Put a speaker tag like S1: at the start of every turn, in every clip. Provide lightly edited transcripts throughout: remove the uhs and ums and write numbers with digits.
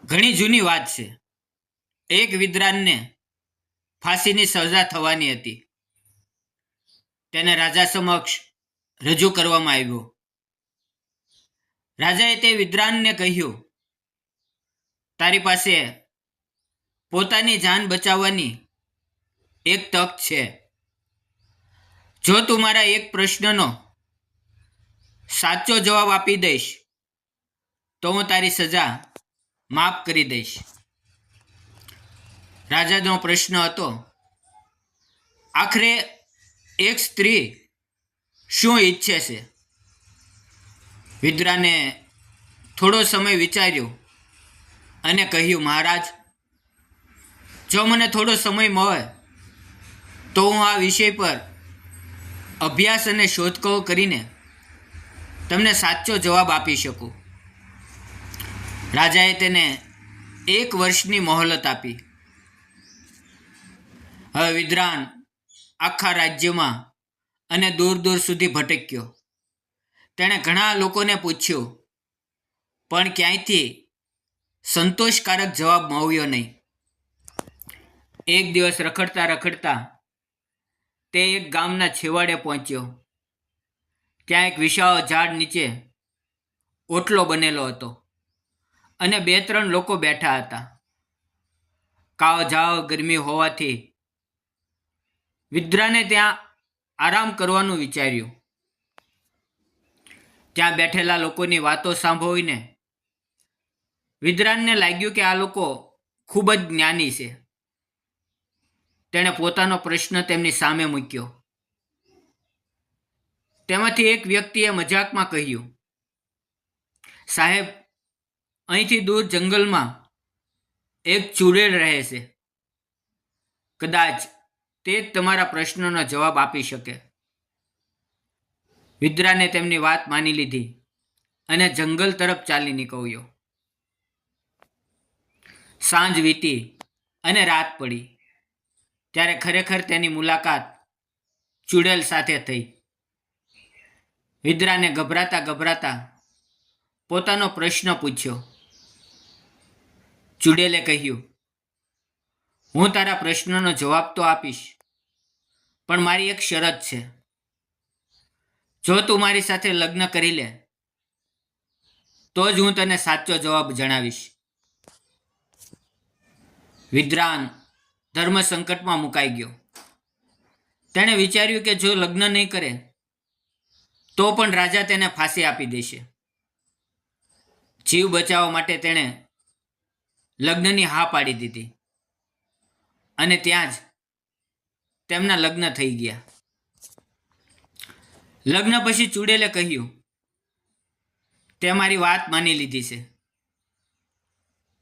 S1: ઘણી જૂની વાત છે. એક વિદ્વાનને ફાંસીની સજા થવાની હતી. તેને રાજા સમક્ષ રજૂ કરવામાં આવ્યો. રાજાએ તે વિદ્વાનને કહ્યું, તારી પાસે પોતાની જાન બચાવવાની એક તક છે. જો તું મારા એક પ્રશ્નનો સાચો જવાબ આપી દઈશ તો હું તારી સજા માફ કરી દઈશ. રાજાનો પ્રશ્ન હતો, આખરે એક સ્ત્રી શું ઈચ્છે છે? વિદ્વાને થોડો સમય વિચાર્યો અને કહ્યું, મહારાજ, જો મને થોડો સમય મળે તો હું આ વિષય પર અભ્યાસ અને શોધખોળ કરીને તમને સાચો જવાબ આપી શકું. રાજાએ તેને 1 વર્ષની મોહલત આપી. હવે વિદ્વાન આખા રાજ્યમાં અને દૂર દૂર સુધી ભટક્યો. તેણે ઘણા લોકોને પૂછ્યું, પણ ક્યાંયથી સંતોષકારક જવાબ મળ્યો નહીં. એક દિવસ રખડતા રખડતા તે એક ગામના છેવાડે પહોંચ્યો. ત્યાં એક વિશાળ ઝાડ નીચે ઓટલો બનેલો હતો અને 2-3 લોકો બેઠા હતા. કાળઝાળ ગરમી હોવાથી વિદ્વાને ત્યાં આરામ કરવાનું વિચાર્યું. ત્યાં બેઠેલા લોકોની વાતો સાંભળીને વિદ્વાનને લાગ્યું કે આ લોકો ખૂબ જ જ્ઞાની છે. તેણે પોતાનો પ્રશ્ન તેમની સામે મૂક્યો. તેમાંથી એક વ્યક્તિએ મજાકમાં કહ્યું, સાહેબ, અહીંથી દૂર જંગલમાં એક ચૂડેલ રહે છે. કદાચ તે જ તમારા પ્રશ્નનો જવાબ આપી શકે. વિદ્વાને તેમની વાત માની લીધી અને જંગલ તરફ ચાલી નીકળ્યો. સાંજ વીતી અને રાત પડી ત્યારે ખરેખર તેની મુલાકાત ચૂડેલ સાથે થઈ. વિદ્વાને ગભરાતા ગભરાતા પોતાનો પ્રશ્ન પૂછ્યો. ચૂડેલે કહ્યું, હું તારા પ્રશ્નનો જવાબ તો આપીશ, પણ મારી એક શરત છે. જો તું મારી સાથે લગ્ન કરી લે તો જ હું તને સાચો જવાબ જણાવીશ. વિદ્વાન ધર્મ સંકટમાં મુકાઈ ગયો. તેણે વિચાર્યું કે જો લગ્ન નહીં કરે તો પણ રાજા તેને ફાંસી આપી દેશે. જીવ બચાવવા માટે તેણે લગ્નની હા પાડી દીધી અને ત્યાં જ તેમના લગ્ન થઈ ગયા. લગ્ન પછી ચૂડેલે કહ્યું, તે મારી વાત માની લીધી છે,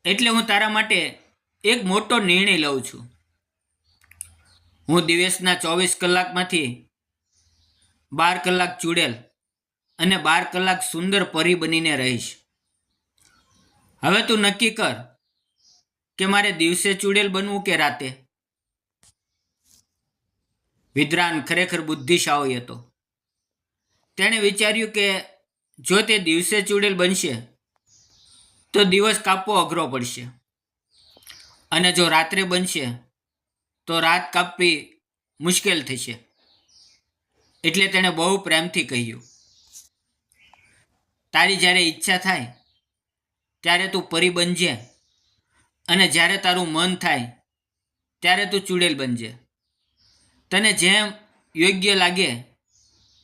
S1: એટલે હું તારા માટે એક મોટો નિર્ણય લઉં છું. હું દિવસના 24 કલાકમાંથી 12 કલાક ચૂડેલ અને 12 કલાક સુંદર પરી બનીને રહીશ. હવે તું નક્કી કર કે મારે દિવસે ચૂડેલ બનવું કે રાતે. વિદ્વાન ખરેખર બુદ્ધિશાળી હતો. તેણે વિચાર્યું કે જો તે દિવસે ચૂડેલ બનશે તો દિવસ કાપવો અઘરો પડશે, અને જો રાત્રે બનશે તો રાત કાપવી મુશ્કેલ થશે. એટલે તેણે બહુ પ્રેમથી કહ્યું, તારી જ્યારે ઈચ્છા થાય ત્યારે તું પરી બનજે, અને જ્યારે તારું મન થાય ત્યારે તું ચૂડેલ બનજે. તને જેમ યોગ્ય લાગે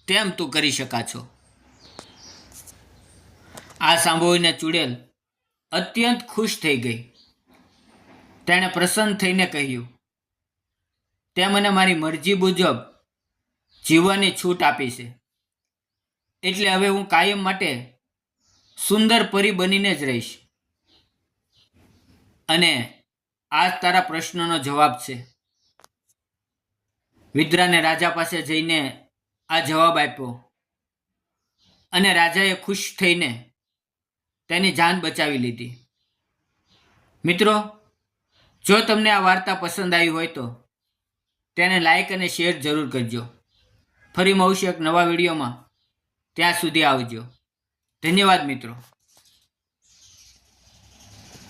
S1: તેમ તું કરી શકાશો. આ સાંભળીને ચૂડેલ અત્યંત ખુશ થઈ ગઈ. તેણે પ્રસન્ન થઈને કહ્યું, તે મને મારી મરજી મુજબ જીવવાની છૂટ આપી છે, એટલે હવે હું કાયમ માટે સુંદર પરી બનીને જ રહીશ. અને આ તારા પ્રશ્નનો જવાબ છે. વિદ્વાને રાજા પાસે જઈને આ જવાબ આપ્યો અને રાજાએ ખુશ થઈને તેની જાન બચાવી લીધી. મિત્રો, જો તમને આ વાર્તા પસંદ આવી હોય તો તેને લાઈક અને શેર જરૂર કરજો. ફરી મળશું એક નવા વિડીયોમાં. ત્યાં સુધી આવજો. ધન્યવાદ મિત્રો.